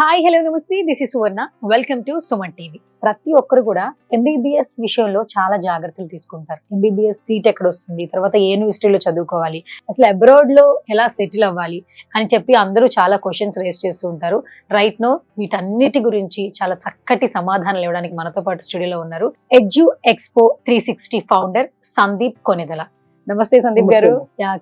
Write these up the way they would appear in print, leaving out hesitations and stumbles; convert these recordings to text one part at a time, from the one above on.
Hi hello నమస్తే this is Suvarna welcome to Suman TV. ప్రతి ఒక్కరు కూడా ఎంబీబీఎస్ విషయంలో చాలా జాగ్రత్తలు తీసుకుంటారు. ఎంబీబీఎస్ సీట్ ఎక్కడ వస్తుంది, తర్వాత ఏ యూనివర్సిటీలో చదువుకోవాలి, అసలు అబ్రాడ్ లో ఎలా సెటిల్ అవ్వాలి అని చెప్పి అందరూ చాలా క్వశ్చన్స్ రేస్ చేస్తూ ఉంటారు. రైట్ నో వీటన్నిటి గురించి చాలా చక్కటి సమాధానాలు ఇవ్వడానికి మనతో పాటు స్టూడియోలో ఉన్నారు ఎడ్యు ఎక్స్పో 360 ఫౌండర్ సందీప్ కొనిదల. నమస్తే సందీప్ గారు.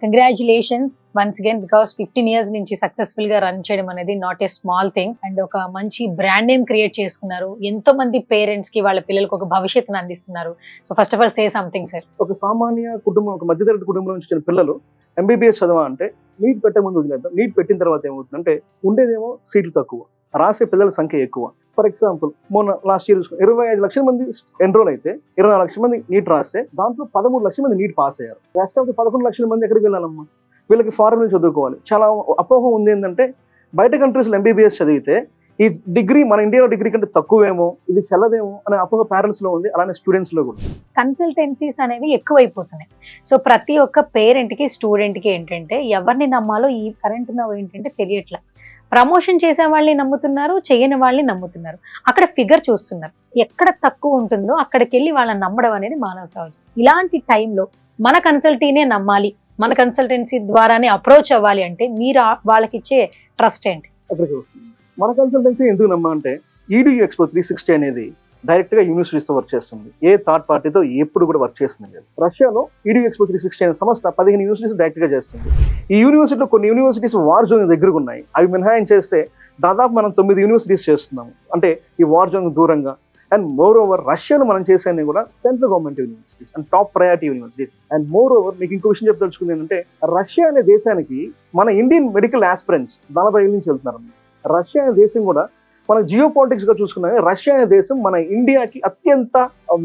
Congratulations once again, because 15 years నుంచి సక్సెస్ఫుల్ గా రన్ చేయడం అనేది not a small thing. And ఒక మంచి బ్రాండ్ నేమ్ క్రియేట్ చేసుకున్నారు. ఎంతో మంది పేరెంట్స్ కి వాళ్ళ పిల్లలకు ఒక భవిష్యత్తును అందిస్తున్నారు. So first of all say something sir. ఒక సామాన్య కుటుంబం, ఒక మధ్యతరగతి కుటుంబం నుంచి వచ్చిన పిల్లలు ఎంబీబీఎస్ చదవా అంటే నీట్ పెట్టే ముందు వదిలేద్దాం. నీట్ పెట్టిన తర్వాత ఏమవుతుందంటే ఉండేదేమో సీట్లు తక్కువ, రాసే పిల్లల సంఖ్య ఎక్కువ. ఫర్ ఎగ్జాంపుల్ మొన్న లాస్ట్ ఇయర్ 25 లక్షల మంది ఎన్రోల్ అయితే 24 లక్షల మంది నీట్ రాస్తే దాంట్లో 13 లక్షల మంది నీట్ పాస్ అయ్యారు. రెస్ట్ ఆఫ్ 11 లక్షల మంది ఎక్కడికి వెళ్ళాలమ్మా? వీళ్ళకి ఫారెన్ నుంచి చదువుకోవాలి. చాలా అపోహ ఉంది ఏంటంటే బయట కంట్రీస్లో ఎంబీబీఎస్ చదివితే ఈ డిగ్రీ మన ఇండియాలో డిగ్రీ కంటే తక్కువేమో, ఇది చల్లదేమో అనే అపోహ పేరెంట్స్ లో ఉంది, అలానే స్టూడెంట్స్ లో కూడా. కన్సల్టెన్సీస్ అనేవి ఎక్కువైపోతున్నాయి. సో ప్రతి ఒక్క పేరెంట్ కి స్టూడెంట్ కి ఏంటంటే ఎవరిని నమ్మాలో ఈ కరెంట్ ఏంటంటే తెలియట్లా. ప్రమోషన్ చేసే వాళ్ళని నమ్ముతున్నారు, చేయని వాళ్ళని నమ్ముతున్నారు. అక్కడ ఫిగర్ చూస్తున్నారు, ఎక్కడ తక్కువ ఉంటుందో అక్కడికి వెళ్ళి వాళ్ళని నమ్మడం అనేది మానవ సహజం. ఇలాంటి టైంలో మన కన్సల్టీనే నమ్మాలి, మన కన్సల్టెన్సీ ద్వారానే అప్రోచ్ అవ్వాలి అంటే మీరు వాళ్ళకి ఇచ్చే ట్రస్ట్ ఏంటి? మన కన్సల్టెన్సీ ఎందుకు నమ్మా అంటే EDU Expo 360 అనేది డైరెక్ట్ గా యూనివర్సిటీస్ తో వర్క్ చేస్తుంది. ఏ థర్డ్ పార్టీతో ఎప్పుడు కూడా వర్క్ చేస్తుంది లేదు. రష్యాలో EDU Expo 360 అనే సంస్థ 15 యూనివర్సిటీస్ డైరెక్ట్ గా చేస్తుంది. ఈ యూనివర్సిటీలో కొన్ని యూనివర్సిటీస్ వార్ జోన్ దగ్గరకు ఉన్నాయి. అవి మినహాయం చేస్తే దాదాపు మనం 9 యూనివర్సిటీస్ చేస్తున్నాము, అంటే ఈ వార్ జోన్ దూరంగా. అండ్ మోర్ ఓవర్ రష్యాలో మనం చేసేది కూడా central government universities and top priority universities. And more over మీకు ఇంకో విషయం చెప్పదలుచుకుంది ఏంటంటే రష్యా అనే దేశానికి మన ఇండియన్ మెడికల్ ఆస్పిరెంట్స్ 40 నుంచి వెళ్తున్నారు. రష్యా అనే దేశం కూడా మన జియో పాలిటిక్స్ గా చూసుకున్నా రష్యా అనే దేశం మన ఇండియాకి అత్యంత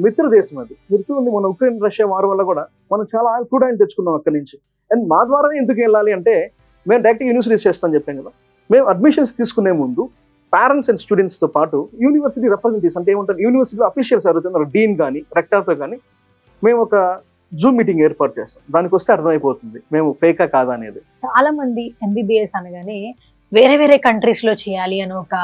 మిత్ర దేశం. అది గుర్తుంది, మన ఉక్రెయిన్ రష్యా వార్ వల్ల కూడా మనం చాలా కూడా తెచ్చుకున్నాం అక్కడి నుంచి. అండ్ మా ద్వారానే ఎందుకు వెళ్ళాలి అంటే మేము డైరెక్ట్ యూనివర్సిటీస్ చేస్తామని చెప్పాం కదా. మేము అడ్మిషన్స్ తీసుకునే ముందు పేరెంట్స్ అండ్ స్టూడెంట్స్ తో పాటు యూనివర్సిటీ రిప్రజెంటేటివ్స్ అంటే ఏమంటారు, యూనివర్సిటీలో అఫీషియల్స్ ఎవరుతున్నారు, డీన్ కానీ రెక్టర్తో కానీ మేము ఒక జూమ్ మీటింగ్ ఏర్పాటు చేస్తాం. దానికి వస్తే అర్థమైపోతుంది మేము ఫేకా కాదా అనేది. చాలా మంది ఎంబీబీఎస్ అనగానే వేరే వేరే కంట్రీస్ లో చేయాలి అని ఒక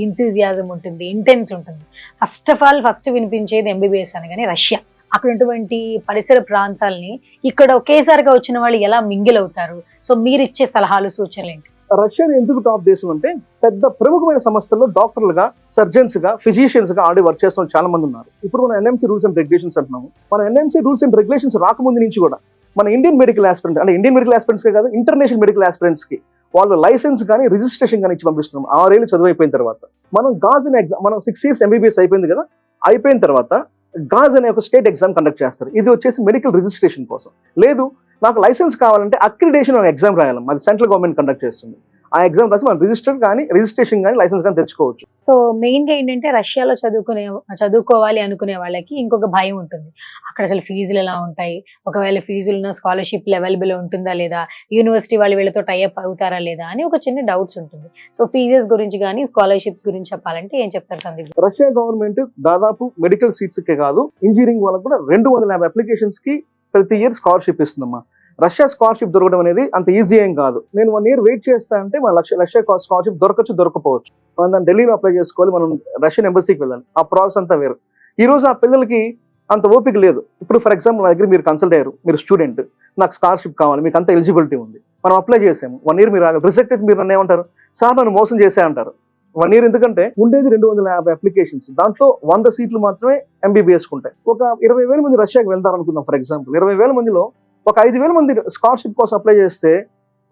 ఎంతూజియాజం ఉంటుంది, ఇంటెన్స్ ఉంటుంది. ఫస్ట్ వినిపించేది ఎంబీబీఎస్ అనగానే రష్యా. అక్కడ ఉన్నటువంటి పరిసర ప్రాంతాలని ఇక్కడ ఒకేసారిగా వచ్చిన వాళ్ళు ఎలా మింగిల్ అవుతారు? సో మీరు ఇచ్చే సలహాలు సూచనలు ఏంటి? రష్యా ఎందుకు టాప్ దేశం అంటే పెద్ద ప్రముఖమైన సంస్థల్లో డాక్టర్లుగా, సర్జన్స్ గా, ఫిజిషియన్స్ గా ఆల్రెడీ వర్క్ చేస్తున్న చాలా మంది ఉన్నారు. ఇప్పుడు మన NMC రూల్స్ అండ్ రెగ్యులేషన్స్ అంటున్నాము. మన NMC రూల్స్ అండ్ రెగ్యులేషన్స్ రాకముందు నుంచి కూడా మన ఇండియన్ మెడికల్ ఆస్పిరెంట్ అంటే ఇండియన్ మెడికల్ ఆస్పిరెంట్స్ కాదు, ఇంటర్నేషనల్ మెడికల్ ఆస్పిరెంట్స్ కి వాళ్ళు లైసెన్స్ కానీ రిజిస్ట్రేషన్ కానీ ఇచ్చి పంపిస్తున్నాం. 6 ఏళ్ళు చదువు అయిపోయిన తర్వాత మనం గాజ్ అనే ఎగ్జామ్, మనం 6 years ఎంబీబీఎస్ అయిపోయింది కదా, అయిపోయిన తర్వాత గాజ్ అనే ఒక స్టేట్ ఎగ్జామ్ కండక్ట్ చేస్తారు. ఇది వచ్చేసి మెడికల్ రిజిస్ట్రేషన్ కోసం. లేదు నాకు లైసెన్స్ కావాలంటే అక్రిడేషన్ అనే ఎగ్జామ్ రాయాలి, అది సెంట్రల్ గవర్నమెంట్ కండక్ట్ చేస్తుంది. ఆ ఎగ్జామ్ రాసి మనం రిజిస్ట్రేషన్ కానీ లైసెన్స్ కానీ తెచ్చుకోవచ్చు. సో మెయిన్ గా ఏంటంటే రష్యాలో చదువుకోవాలి అనుకునే వాళ్ళకి ఇంకొక భయం ఉంటుంది. అక్కడ అసలు ఫీజులు ఎలా ఉంటాయి, ఒకవేళ ఫీజులు స్కాలర్షిప్ అవైలబుల్ ఉంటుందా లేదా, యూనివర్సిటీ వాళ్ళు వీళ్ళతో టైఅప్ అవుతారా లేదా అని ఒక చిన్న డౌట్స్ ఉంటుంది. సో ఫీజెస్ గురించి కానీ స్కాలర్షిప్స్ గురించి చెప్పాలంటే ఏం చెప్తారు సందీప్? రష్యా గవర్నమెంట్ దాదాపు మెడికల్ సీట్స్ కే కాదు, ఇంజనీరింగ్ వాళ్ళకి కూడా 250 అప్లికేషన్స్ కి ప్రతి ఇయర్ స్కాలర్షిప్ ఇస్తుందమ్మా. రష్యా స్కాలర్షిప్ దొరకడం అనేది అంత ఈజీ ఏం కాదు. నేను 1 year వెయిట్ చేస్తా అంటే మన రష్యా స్కాలర్షిప్ దొరకపోవచ్చు. మనం దాన్ని ఢిల్లీలో అప్లై చేసుకోవాలి, మనం రష్యన్ ఎంబసీకి వెళ్ళాలి. ఆ ప్రాసెస్ అంతా వేరు. ఈ రోజు ఆ పిల్లలకి అంత ఓపిక లేదు. ఇప్పుడు ఫర్ ఎగ్జాంపుల్ నా దగ్గర మీరు కన్సల్ట్ అయ్యారు, మీరు స్టూడెంట్, నాకు స్కాలర్షిప్ కావాలి, మీకు అంత ఎలిజిబిలిటీ ఉంది, మనం అప్లై చేసాము. 1 year మీరు రిజెక్టెడ్, మీరు నన్ను ఏమంటారు, సార్ నన్ను మోసం చేసే అంటారు. 1 year ఎందుకంటే ఉండేది 250 అప్లికేషన్స్, దాంట్లో 100 సీట్లు మాత్రమే ఎంబీబీఎస్ ఉంటాయి. ఒక 20,000 మంది రష్యాకి వెళ్తారు అనుకుందాం. ఫర్ ఎగ్జాంపుల్ 20,000 మందిలో ఒక 5,000 మంది స్కాలర్షిప్ కోసం అప్లై చేస్తే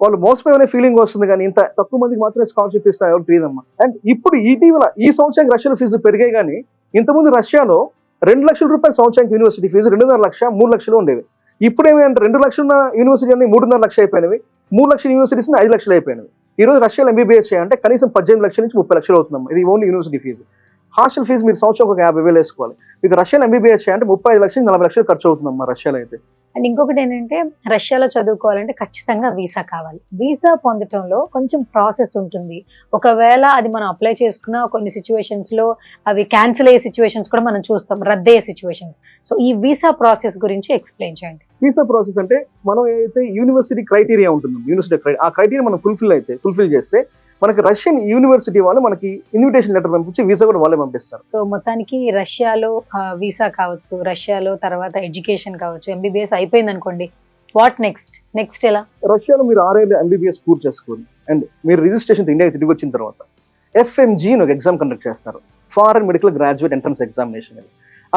వాళ్ళు మోసపోయే ఫీలింగ్ వస్తుంది, కానీ ఇంత తక్కువ మందికి మాత్రమే స్కాలర్షిప్ ఇస్తారు, ఎవరు తెలియదమ్మా. అండ్ ఇప్పుడు ఇటీవల ఈ సంవత్సరానికి రష్యాలో ఫీజు పెరిగాయి, కానీ ఇంతకుముందు రష్యాలో 2 లక్షల రూపాయల సంవత్సరానికి యూనివర్సిటీ ఫీజు 2.5 లక్ష 3 లక్షలు ఉండేవి. ఇప్పుడు ఏమంటే 2 లక్షలు ఉన్న యూనివర్సిటీ అన్ని 3.5 లక్షలు అయిపోయినవి, 3 లక్షల యూనివర్సిటీస్ 5 లక్షలు అయిపోయినవి. ఈ రోజు రష్యాలో ఎంబీబీఎస్ చేయాలంటే కనీసం 18 లక్షల నుంచి 30 లక్షలు అవుతుందమ్మా. ఇది only university fees. Hostel fees మీరు సంవత్సరం ఒక 50,000 వేసుకోవాలి. మీకు రష్యాలో ఎంబీబీఎస్ చేయాలంటే 35 లక్షలు 40 లక్షలు ఖర్చు అవుతుందమ్మా రష్యాలో అయితే. అండ్ ఇంకొకటి ఏంటంటే రష్యాలో చదువుకోవాలంటే ఖచ్చితంగా వీసా కావాలి. వీసా పొందటంలో కొంచెం ప్రాసెస్ ఉంటుంది. ఒకవేళ అది మనం అప్లై చేసుకున్న కొన్ని సిచ్యువేషన్స్ లో అవి క్యాన్సిల్ అయ్యే సిచ్యువేషన్స్ కూడా మనం చూస్తాం, రద్దయ్యే సిచ్యువేషన్స్. సో ఈ వీసా ప్రాసెస్ గురించి ఎక్స్ప్లెయిన్ చేయండి. వీసా ప్రాసెస్ అంటే మనం ఏదైతే యూనివర్సిటీ క్రైటీరియా ఉంటుందో, యూనివర్సిటీ ఆ క్రైటీరియా మనం ఫుల్ఫిల్ చేస్తే మనకి రష్యన్ యూనివర్సిటీ వాళ్ళు మనకి ఇన్విటేషన్ లెటర్ పంపించి వీసా కూడా వాళ్ళే పంపిస్తారు. సో మొత్తానికి రష్యాలో వీసా కావచ్చు, రష్యాలో తర్వాత ఎడ్యుకేషన్ కావచ్చు, ఎంబీబీఎస్ అయిపోయింది అనుకోండి, వాట్ నెక్స్ట్ ఎలా? రష్యాలో మీరు 6 ఏళ్ళు ఎంబీబీఎస్ పూర్తి చేసుకోండి అండ్ మీరు రిజిస్ట్రేషన్ ఇండియాకి తిరిగి వచ్చిన తర్వాత FMG అని ఒక ఎగ్జామ్ కండక్ట్ చేస్తారు, foreign medical graduate entrance examination.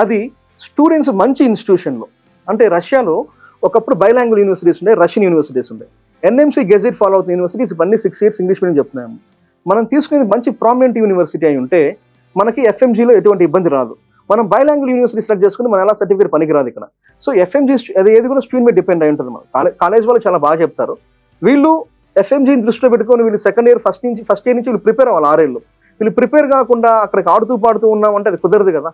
అది స్టూడెంట్స్ మంచి ఇన్స్టిట్యూషన్లో, అంటే రష్యాలో ఒకప్పుడు బైలాంగ్వేజ్ యూనివర్సిటీస్ ఉండే, రష్యన్ యూనివర్సిటీస్ ఉండే, NMC గెజెట్ ఫాలో అవుతున్న యూనివర్సిటీస్ ఇవన్నీ 6 years ఇంగ్లీష్ మీడియం చెప్తున్నాము. మనం తీసుకునేది మంచి ప్రామినెంట్ యూనివర్సిటీ అయి ఉంటే మనకి FMGలో ఎటువంటి ఇబ్బంది రాదు. మనం బైలాంగ్వేజ్ యూనివర్సిటీ సెలెక్ట్ చేసుకుని మనం ఎలా సర్టిఫికేట్ పనికిరాదు ఇక్కడ. సో FMG అది ఏది కూడా స్టూడెంట్ మీద డిపెండ్ అయి ఉంటుంది. మన కాలేజ్ వాళ్ళు చాలా బాగా చెప్తారు. వీళ్ళు FMGని దృష్టిలో పెట్టుకొని వీళ్ళు సెకండ్ ఇయర్ ఫస్ట్ ఇయర్ నుంచి వీళ్ళు ప్రిపేర్ అవ్వాలి. 6 ఏళ్ళు వీళ్ళు ప్రిపేర్ కాకుండా అక్కడికి ఆడుతూ పాడుతూ ఉన్నామంటే అది కుదరదు కదా.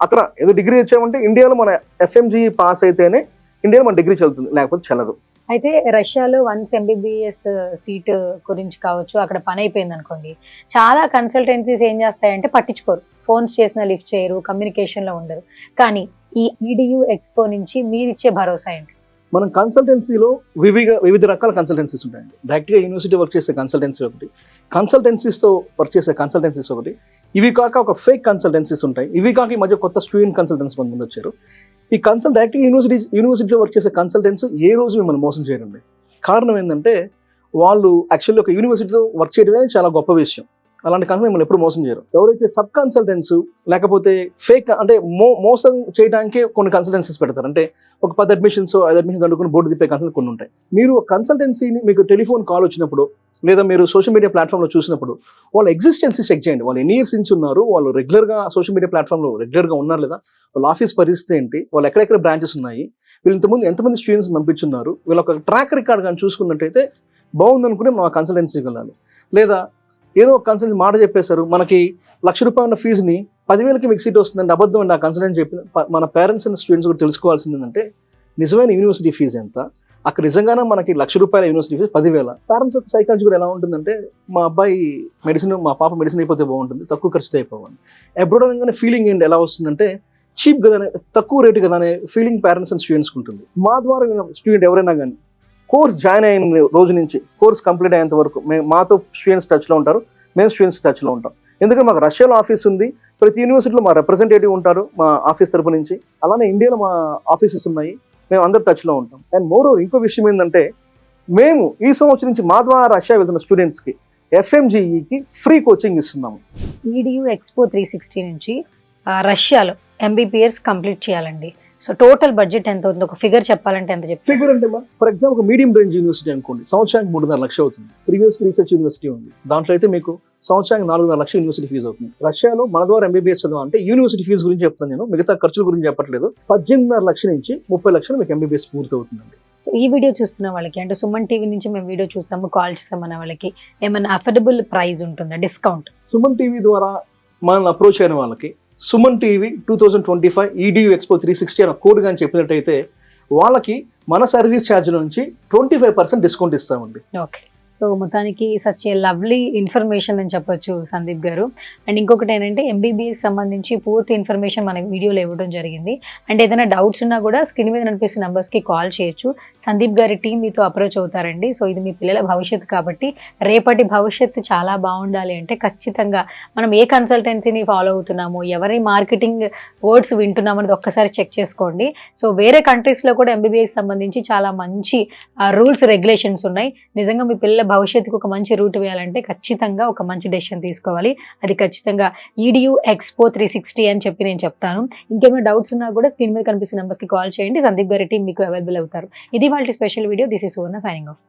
అక్కడ ఏదో డిగ్రీ వచ్చామంటే ఇండియాలో మన FMG పాస్ అయితేనే ఇండియాలో మన డిగ్రీ చదువుతుంది, లేకపోతే చల్లదు. అయితే రష్యాలో వన్స్ ఎంబీబీఎస్ సీట్ గురించి కావచ్చు, అక్కడ పని అయిపోయింది అనుకోండి, చాలా కన్సల్టెన్సీస్ ఏం చేస్తాయంటే పట్టించుకోరు, ఫోన్స్ చేసినా లిఫ్ట్ చేయరు, కమ్యూనికేషన్లో ఉండరు. కానీ ఈ EDU ఎక్స్పో నుంచి మీరిచ్చే భరోసా ఏంటి? మనం కన్సల్టెన్సీలో వివిధ రకాల కన్సల్టెన్సీస్ ఉంటాయండి. డైరెక్ట్గా యూనివర్సిటీ వర్క్ చేసే కన్సల్టెన్సీ ఒకటి, కన్సల్టెన్సీస్తో వర్క్ చేసే కన్సల్టెన్సీస్ ఒకటి, ఇవి కాక ఒక ఫేక్ కన్సల్టెన్సీస్ ఉంటాయి. ఇవి కాక ఈ మధ్య కొత్త స్టూడెంట్ కన్సల్టెన్సీ కొంతమంది వచ్చారు. ఈ డైరెక్ట్గా యూనివర్సిటీలో వర్క్ చేసే కన్సల్టెన్సీ ఏ రోజు మిమ్మల్ని మోసం చేయరండి. కారణం ఏంటంటే వాళ్ళు యాక్చువల్లీ ఒక యూనివర్సిటీతో వర్క్ చేయడమే చాలా గొప్ప విషయం. అలాంటి కంపెనీ మిమ్మల్ని ఎప్పుడు మోసం చేయరు. ఎవరైతే సబ్ కన్సల్టెన్స్ లేకపోతే ఫేక్ అంటే మోసం చేయడానికి కొన్ని కన్సల్టెన్సీస్ పెడతారు. అంటే ఒక 10 అడ్మిషన్స్ 5 అడ్మిషన్స్ అనుకుని బోర్డు తిప్పే కంపెనీలు కొన్ని ఉంటాయి. మీరు కన్సల్టెన్సీని మీకు టెలిఫోన్ కాల్ వచ్చినప్పుడు లేదా మీరు సోషల్ మీడియా ప్లాట్ఫామ్లో చూసినప్పుడు వాళ్ళ ఎగ్జిస్టెన్సీ చెక్ చేయండి. వాళ్ళు ఎన్ని ఇయర్స్ నుంచి ఉన్నారు, వాళ్ళు రెగ్యులర్గా సోషల్ మీడియా ప్లాట్ఫామ్లో రెగ్యులర్గా ఉన్నారు లేదా, వాళ్ళ ఆఫీస్ పరిస్థితి ఏంటి, వాళ్ళు ఎక్కడెక్కడ బ్రాంచెస్ ఉన్నాయి, వీళ్ళు ఇంతకుముందు ఎంతమంది స్టూడెంట్స్ పంపించున్నారు, వీళ్ళ ఒక ట్రాక్ రికార్డ్ కానీ చూసుకున్నట్టయితే బాగుందనుకునే మా కన్సల్టెన్సీకి వెళ్ళాలి. లేదా ఏదో ఒక కన్సల్టెన్సీ మాట చెప్పేశారు, మనకి ₹1,00,000 ఉన్న ఫీజుని 10,000కి మీకు సీట్ వస్తుందంటే అబద్ధం అండి ఆ కన్సల్టెన్సీ చెప్పిన. మన పేరెంట్స్ అండ్ స్టూడెంట్స్ కూడా తెలుసుకోవాల్సింది ఏంటంటే నిజమైన యూనివర్సిటీ ఫీజు ఎంత, అక్కడ నిజంగానే మనకి ₹1,00,000 యూనివర్సిటీ ఫీజు 10,000. పేరెంట్స్ యొక్క సైకాలజీ కూడా ఎలా ఉంటుందంటే మా అబ్బాయి మెడిసిన్, మా పాప మెడిసిన్ అయిపోతే బాగుంటుంది, తక్కువ ఖర్చుతో అయిపోవాలి. అబ్రాడ్ అనగానే ఫీలింగ్ ఏంటి ఎలా వస్తుందంటే చీప్ కదా, తక్కువ రేటు కదా అనే ఫీలింగ్ పేరెంట్స్ అండ్ స్టూడెంట్స్కి ఉంటుంది. మా ద్వారా స్టూడెంట్ ఎవరైనా కానీ కోర్స్ జాయిన్ అయిన రోజు నుంచి కోర్స్ కంప్లీట్ అయ్యేంత వరకు మాతో స్టూడెంట్స్ టచ్లో ఉంటారు, మేము స్టూడెంట్స్ టచ్లో ఉంటాం. ఎందుకంటే మాకు రష్యాలో ఆఫీస్ ఉంది, ప్రతి యూనివర్సిటీలో మా రిప్రజెంటేటివ్ ఉంటారు మా ఆఫీస్ తరపు నుంచి, అలానే ఇండియాలో మా ఆఫీసెస్ ఉన్నాయి, మేము అందరు టచ్లో ఉంటాం. అండ్ మోర్ ఇంకో విషయం ఏంటంటే మేము ఈ సంవత్సరం నుంచి మా ద్వారా రష్యా వెళ్తున్న స్టూడెంట్స్కి FMGEకి ఫ్రీ కోచింగ్ ఇస్తున్నాము. EDU ఎక్స్పో 360 నుంచి రష్యాలో MBBS కంప్లీట్ చేయాలండి. సో టోటల్ బడ్జెట్ ఎంత అవుతుంది, ఒక ఫిగర్ చెప్పాలంటే ఎంత చెప్తారు? ఫిగర్ అంటే ఫర్ ఎగ్జాంపుల్ ఒక మీడియం రేంజ్ యూనివర్సిటీ అనుకోండి, సంవత్సరానికి 3.5 లక్షలు అవుతుంది. ప్రీవియస్ రీసెర్చ్ యూనివర్సిటీ ఉంది, దాంట్లో అయితే మీకు సంవత్సరానికి 4.5 లక్షలు యూనివర్సిటీ ఫీజు అవుతుంది. రష్యాలో మన ద్వారా MBBS చదవాలంటే యూనివర్సిటీ ఫీజు గురించి చెప్తాను నేను, మిగతా ఖర్చుల గురించి చెప్పట్లేదు. 18.5 లక్షల నుంచి 30 లక్షలు మీకు MBBS పూర్తి అవుతుందండి. సో ఈ వీడియో చూస్తున్న వాళ్ళకి, అంటే సుమన్ టీవీ నుంచి మేము వీడియో చూస్తాము, కాల్ చేస్తామన్న వాళ్ళకి ఏమైనా అఫోర్డబుల్ ప్రైస్ ఉంటుందా, డిస్కౌంట్? సుమన్ టీవీ ద్వారా మనల్ని అప్రోచ్ అయిన వాళ్ళకి సుమన్ టీవీ 2025 EDU ఎక్స్పో 360 అనే కోడ్ కానీ చెప్పినట్టయితే వాళ్ళకి మన సర్వీస్ ఛార్జ్ నుంచి 25% డిస్కౌంట్ ఇస్తామండి. ఓకే, సో మొత్తానికి సచ్ ఏ లవ్లీ ఇన్ఫర్మేషన్ అని చెప్పొచ్చు సందీప్ గారు. అండ్ ఇంకొకటి ఏంటంటే MBBS సంబంధించి పూర్తి ఇన్ఫర్మేషన్ మన వీడియోలో ఇవ్వడం జరిగింది. అండ్ ఏదైనా డౌట్స్ ఉన్నా కూడా స్క్రీన్ మీద కనిపిస్తున్న నెంబర్స్కి కాల్ చేయొచ్చు. సందీప్ గారి టీం మీతో అప్రోచ్ అవుతారండి. సో ఇది మీ పిల్లల భవిష్యత్తు కాబట్టి రేపటి భవిష్యత్తు చాలా బాగుండాలి అంటే ఖచ్చితంగా మనం ఏ కన్సల్టెన్సీని ఫాలో అవుతున్నాము, ఎవరి మార్కెటింగ్ వర్డ్స్ వింటున్నాము అనేది ఒక్కసారి చెక్ చేసుకోండి. సో వేరే కంట్రీస్లో కూడా MBBS సంబంధించి చాలా మంచి రూల్స్ రెగ్యులేషన్స్ ఉన్నాయి. నిజంగా మీ పిల్లల భవిష్యత్తుకు ఒక మంచి రూట్ వేయాలంటే ఖచ్చితంగా ఒక మంచి డెసిషన్ తీసుకోవాలి. అది ఖచ్చితంగా EDU ఎక్స్పో 360 అని చెప్పి నేను చెప్తాను. ఇంకేమైనా డౌట్స్ ఉన్నా కూడా స్క్రీన్ మీద కనిపిస్తున్న నెంబర్స్కి కాల్ చేయండి. సందీప్ గారి టీం మీకు అవైలబుల్ అవుతారు. ఇది వాళ్ళ special video. This is Suvarna signing off.